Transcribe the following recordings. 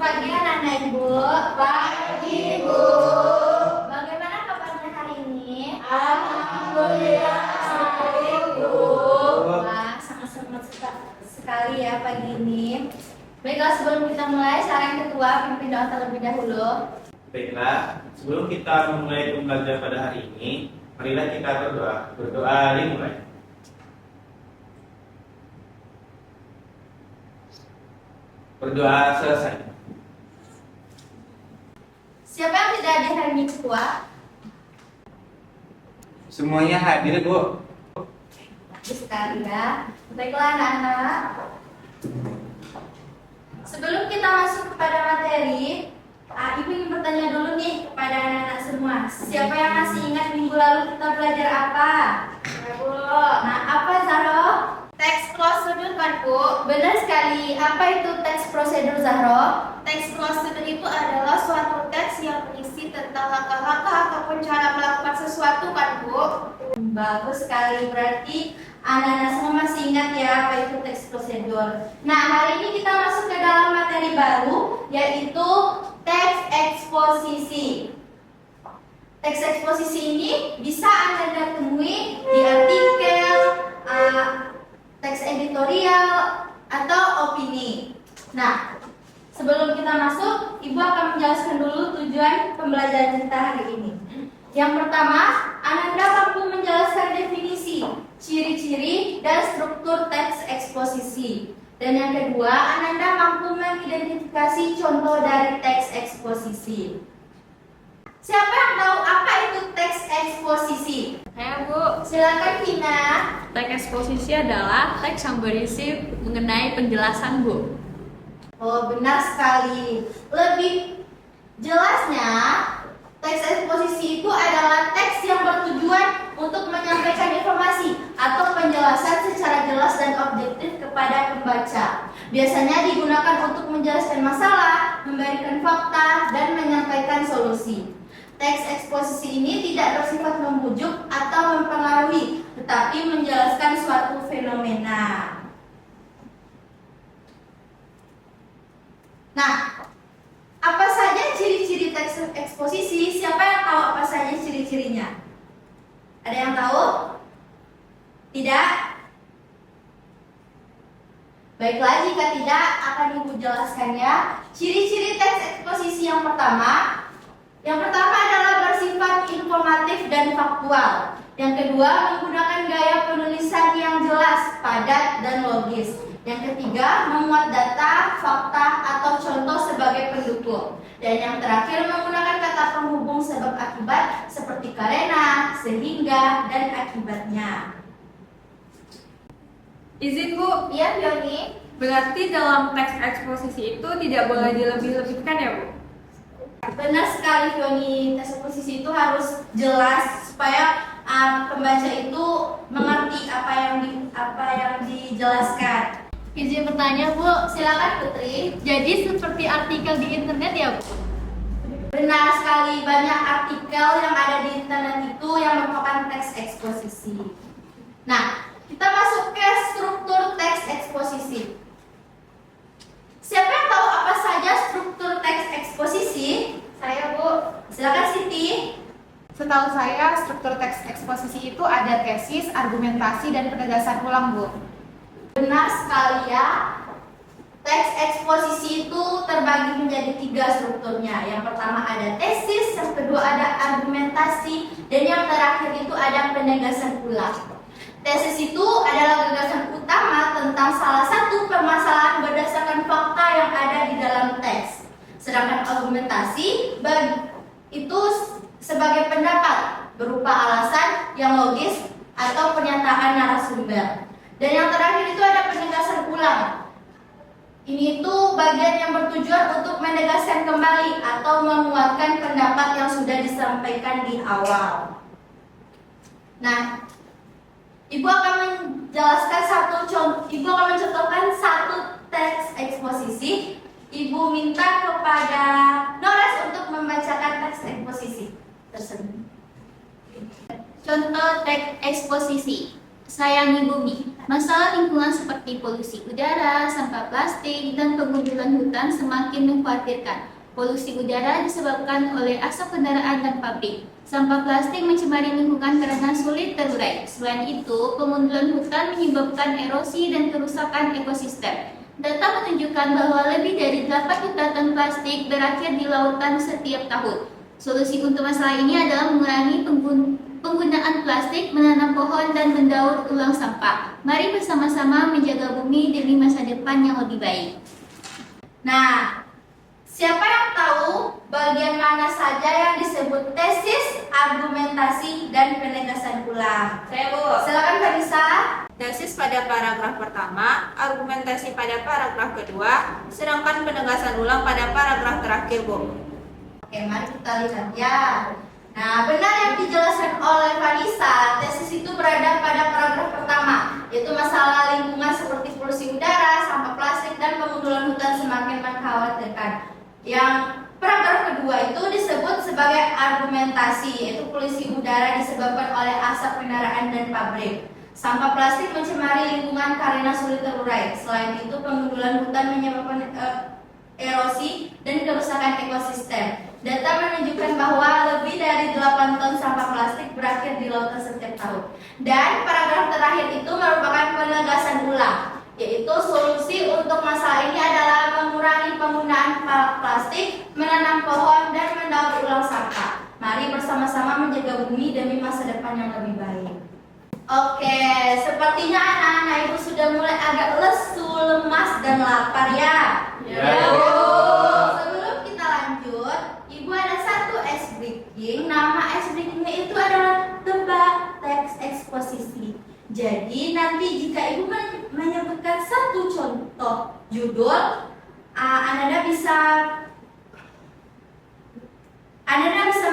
pagi anak-anak Ibu. Pagi, Bu. Bagaimana kabarnya hari ini? Alhamdulillah baik, Bu. Wah, sangat semangat sekali ya pagi ini. Baiklah, sebelum kita mulai, saran ketua pimpin doa terlebih dahulu. Baiklah, sebelum kita memulai pembelajaran pada hari ini, marilah kita berdoa. Berdoa dimulai. Berdoa selesai. Siapa yang tidak hadir hari ini ketua? Semuanya hadir, Bu. Bagus sekali ya. Baiklah anak-anak. Sebelum kita masuk kepada materi, Ibu ingin bertanya dulu nih kepada anak-anak semua. Siapa yang masih ingat minggu lalu kita belajar apa? Ya, Bu. Nah, apa Zahro? Teks prosedur kan Bu? Benar sekali. Apa itu teks prosedur Zahro? Teks prosedur itu adalah suatu teks yang berisi tentang langkah-langkah ataupun cara melakukan sesuatu kan Bu? Bagus sekali. Berarti anak-anak semua masih ingat ya apa itu teks prosedur. Nah, hari ini kita masuk ke dalam materi baru, yaitu teks eksposisi. Teks eksposisi ini bisa Anda temui di artikel, teks editorial, atau opini. Nah, sebelum kita masuk, Ibu akan menjelaskan dulu tujuan pembelajaran kita hari ini. Yang pertama, Anda mampu menjelaskan definisi, ciri-ciri, dan struktur teks eksposisi. Dan yang kedua, Anda mampu mengidentifikasi contoh dari teks eksposisi. Siapa yang tahu apa itu teks eksposisi? Saya, Bu. Silakan Vina. Teks eksposisi adalah teks yang berisi mengenai penjelasan, Bu. Oh, benar sekali. Lebih jelasnya, teks eksposisi itu adalah teks yang bertujuan untuk menyampaikan informasi atau penjelasan secara jelas dan objektif kepada pembaca. Biasanya digunakan untuk menjelaskan masalah, memberikan fakta, dan menyampaikan solusi. Teks eksposisi ini tidak bersifat membujuk atau mempengaruhi, tetapi menjelaskan suatu fenomena. Nah, apa saja ciri-ciri teks eksposisi? Siapa yang tahu apa saja ciri-cirinya? Ada yang tahu? Tidak? Baiklah, jika tidak, akan Ibu jelaskan ya. Ciri-ciri teks eksposisi yang pertama adalah bersifat informatif dan faktual. Yang kedua, menggunakan gaya penulisan yang jelas, padat, dan logis. Yang ketiga, memuat data, fakta, atau contoh sebagai pendukung. Dan yang terakhir, menggunakan kata penghubung sebab akibat seperti karena, sehingga, dan akibatnya. Izin, Bu. Iya, Fioni. Berarti dalam teks eksposisi itu tidak boleh dilebih-lebihkan ya, Bu? Benar sekali, Fioni. Teks eksposisi itu harus jelas supaya pembaca itu mengerti apa yang dijelaskan. Izin bertanya, Bu. Silakan Putri. Jadi seperti artikel di internet ya, Bu? Benar sekali, banyak artikel yang ada di internet itu yang merupakan teks eksposisi. Nah, kita masuk ke struktur teks eksposisi. Siapa yang tahu apa saja struktur teks eksposisi? Saya, Bu. Silakan Siti. Setahu saya, struktur teks eksposisi itu ada tesis, argumentasi, dan penegasan ulang, Bu. Benar sekali ya. Teks eksposisi itu terbagi menjadi 3 strukturnya. Yang pertama ada tesis, yang kedua ada argumentasi, dan yang terakhir itu ada penegasan ulang. Tesis itu adalah gagasan utama tentang salah satu permasalahan berdasarkan fakta yang ada di dalam teks. Sedangkan argumentasi itu sebagai pendapat berupa alasan yang logis atau pernyataan narasumber. Dan yang terakhir itu ada penegasan ulang. Ini itu bagian yang bertujuan untuk menegaskan kembali atau menguatkan pendapat yang sudah disampaikan di awal. Nah, Ibu akan mencontohkan satu teks eksposisi. Ibu minta kepada Nores untuk membacakan teks eksposisi tersebut. Contoh teks eksposisi. Sayangi bumi. Masalah lingkungan seperti polusi udara, sampah plastik, dan pengundulan hutan semakin mengkhawatirkan. Polusi udara disebabkan oleh asap kendaraan dan pabrik. Sampah plastik mencemari lingkungan karena sulit terurai. Selain itu, pengundulan hutan menyebabkan erosi dan kerusakan ekosistem. Data menunjukkan bahwa lebih dari 8 juta ton plastik berakhir di lautan setiap tahun. Solusi untuk masalah ini adalah mengurangi penggunaan plastik, menanam pohon, dan mendaur ulang sampah. Mari bersama-sama menjaga bumi demi masa depan yang lebih baik. Nah, siapa yang tahu bagian mana saja yang disebut tesis, argumentasi, dan penegasan ulang? Saya, Bu. Silakan Vanessa. Tesis pada paragraf pertama, argumentasi pada paragraf kedua, sedangkan penegasan ulang pada paragraf terakhir, Bu. Oke, mari kita lihat ya. Nah, benar yang dijelaskan oleh Vanessa, tesis itu berada pada paragraf pertama, yaitu masalah lingkungan seperti polusi udara, sampah plastik, dan pengundulan hutan semakin mengkhawatirkan. Yang paragraf kedua itu disebut sebagai argumentasi, yaitu polusi udara disebabkan oleh asap kendaraan dan pabrik. Sampah plastik mencemari lingkungan karena sulit terurai. Selain itu, pengundulan hutan menyebabkan erosi dan kerusakan ekosistem. Data menunjukkan bahwa lebih dari 8 ton sampah plastik berakhir di lautan setiap tahun. Dan paragraf terakhir itu merupakan penegasan ulang, yaitu solusi untuk masalah ini adalah mengurangi penggunaan plastik, menanam pohon, dan mendaur ulang sampah. Mari bersama-sama menjaga bumi demi masa depan yang lebih baik. Oke, sepertinya anak-anak ibu sudah mulai agak lesu, lemas, dan lapar ya. Ya. Sebelum kita lanjut, ibu ada satu ice breaking. Nama ice breakingnya itu adalah tebak teks eksposisi. Jadi nanti jika ibu menyebutkan satu contoh judul, Anda bisa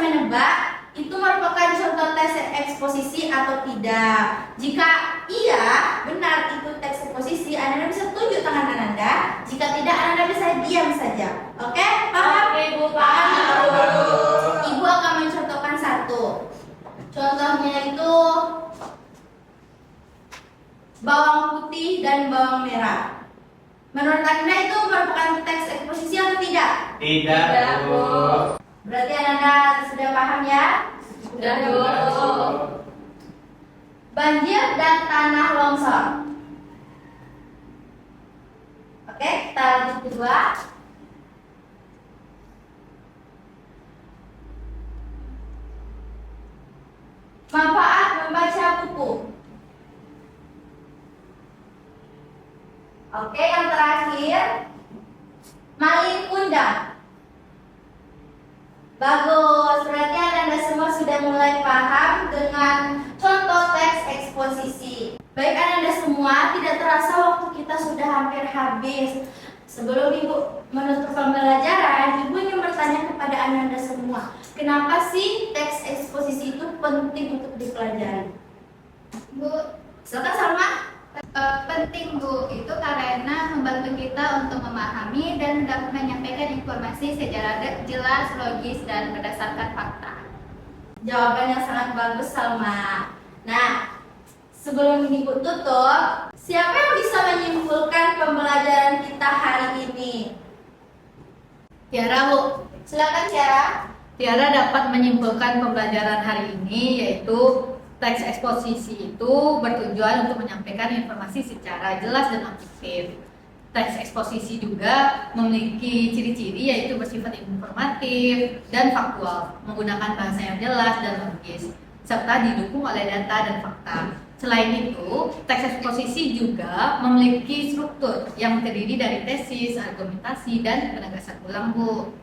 menebak itu merupakan contoh teks eksposisi atau tidak. Jika iya, benar itu teks eksposisi, Anda bisa tunjuk tangan Anda. Jika tidak, Anda bisa diam saja. Oke? Paham? Oke, Bu, paham. Ibu akan mencontohkan satu. Contohnya itu bawang putih dan bawang merah. Menurut Anda itu merupakan teks eksposisi atau tidak? Tidak, Bu. Berarti Anda sudah paham ya? Sudah, Bu. Banjir dan tanah longsor. Oke, kita lanjut kedua. Manfaat membaca buku. Oke, yang terakhir, maling undang. Bagus, berarti Anda semua sudah mulai paham dengan contoh teks eksposisi. Baik Anda semua, tidak terasa waktu kita sudah hampir habis. Sebelum Ibu menutup pembelajaran, Ibu ingin bertanya kepada Anda semua, kenapa sih teks eksposisi itu penting untuk dipelajari? Bu, Silakan Salma. penting Bu, itu karena membantu kita untuk memahami dan dapat menyampaikan informasi secara jelas, logis, dan berdasarkan fakta. Jawaban yang sangat bagus Salma. Nah, sebelum Ibu tutup, siapa yang bisa menyimpulkan pembelajaran kita hari ini? Tiara, Bu. Silakan Tiara. Tiara dapat menyimpulkan pembelajaran hari ini yaitu teks eksposisi itu bertujuan untuk menyampaikan informasi secara jelas dan objektif. Teks eksposisi juga memiliki ciri-ciri yaitu bersifat informatif dan faktual, menggunakan bahasa yang jelas dan logis, serta didukung oleh data dan fakta. Selain itu, teks eksposisi juga memiliki struktur yang terdiri dari tesis, argumentasi, dan penegasan ulang, Bu.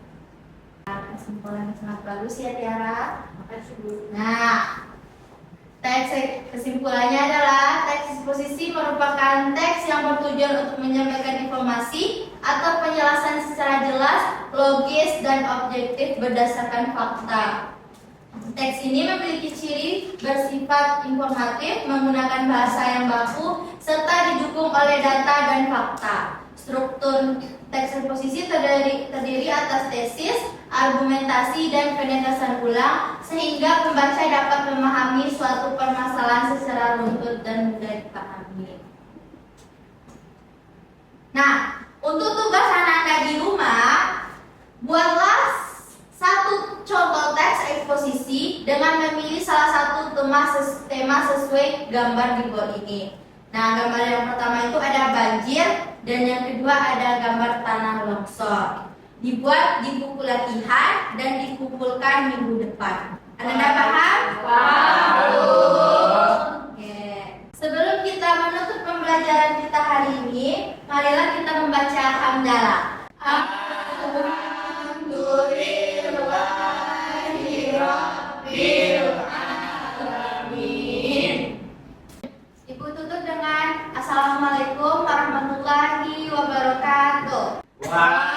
Kesimpulan yang sangat bagus ya Tiara. Makasih, Bu. Nah, kesimpulannya adalah teks eksposisi merupakan teks yang bertujuan untuk menyampaikan informasi atau penjelasan secara jelas, logis, dan objektif berdasarkan fakta. Teks ini memiliki ciri bersifat informatif, menggunakan bahasa yang baku, serta didukung oleh data dan fakta. Struktur teks eksposisi terdiri atas tesis, argumentasi, dan penegasan ulang, sehingga pembaca dapat memahami suatu permasalahan secara runtut dan mudah dipahami. Nah, untuk tugas anak-anak di rumah, buatlah satu contoh teks eksposisi dengan memilih salah satu tema sesuai gambar di board ini. Nah, gambar yang pertama itu ada banjir dan yang kedua ada gambar tanah longsor. Dibuat di buku latihan dan dikumpulkan minggu depan. Anda paham? Oke. Sebelum kita menutup pembelajaran kita hari ini, marilah kita membaca hamdalah. Ibu tutup dengan Assalamualaikum warahmatullahi wabarakatuh. Wah.